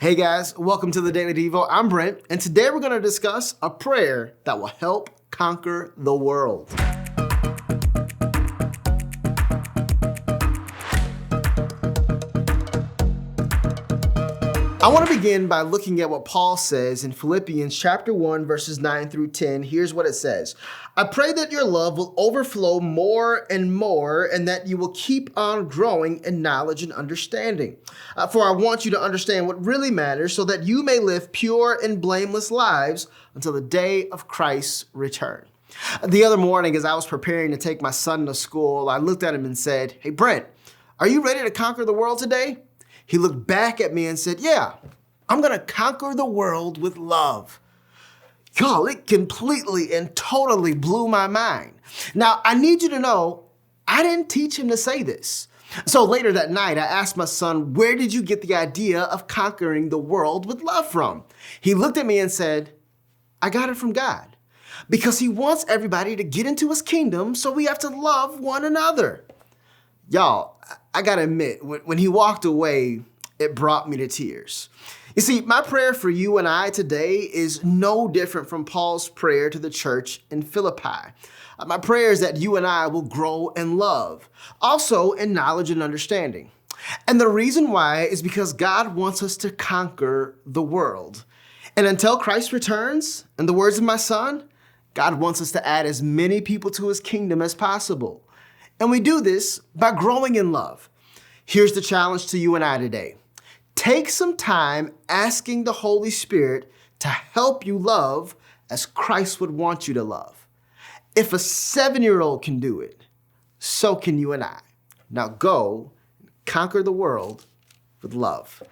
Hey guys, welcome to the Daily Devo. I'm Brent, and today we're going to discuss a prayer that will help conquer the world. I want to begin by looking at what Paul says in Philippians chapter 1, verses 9 through 10. Here's what it says. I pray that your love will overflow more and more, and that you will keep on growing in knowledge and understanding. For I want you to understand what really matters, so that you may live pure and blameless lives until the day of Christ's return. The other morning, as I was preparing to take my son to school, I looked at him and said, "Hey, Brent, are you ready to conquer the world today?" He looked back at me and said, "Yeah, I'm going to conquer the world with love." Y'all, it completely and totally blew my mind. Now, I need you to know, I didn't teach him to say this. So later that night, I asked my son, "Where did you get the idea of conquering the world with love from?" He looked at me and said, "I got it from God. Because he wants everybody to get into his kingdom, so we have to love one another." Y'all, I gotta admit, when he walked away, it brought me to tears. You see, my prayer for you and I today is no different from Paul's prayer to the church in Philippi. My prayer is that you and I will grow in love, also in knowledge and understanding. And the reason why is because God wants us to conquer the world. And until Christ returns, in the words of my son, God wants us to add as many people to his kingdom as possible. And we do this by growing in love. Here's the challenge to you and I today. Take some time asking the Holy Spirit to help you love as Christ would want you to love. If a 7-year-old can do it, so can you and I. Now go and conquer the world with love.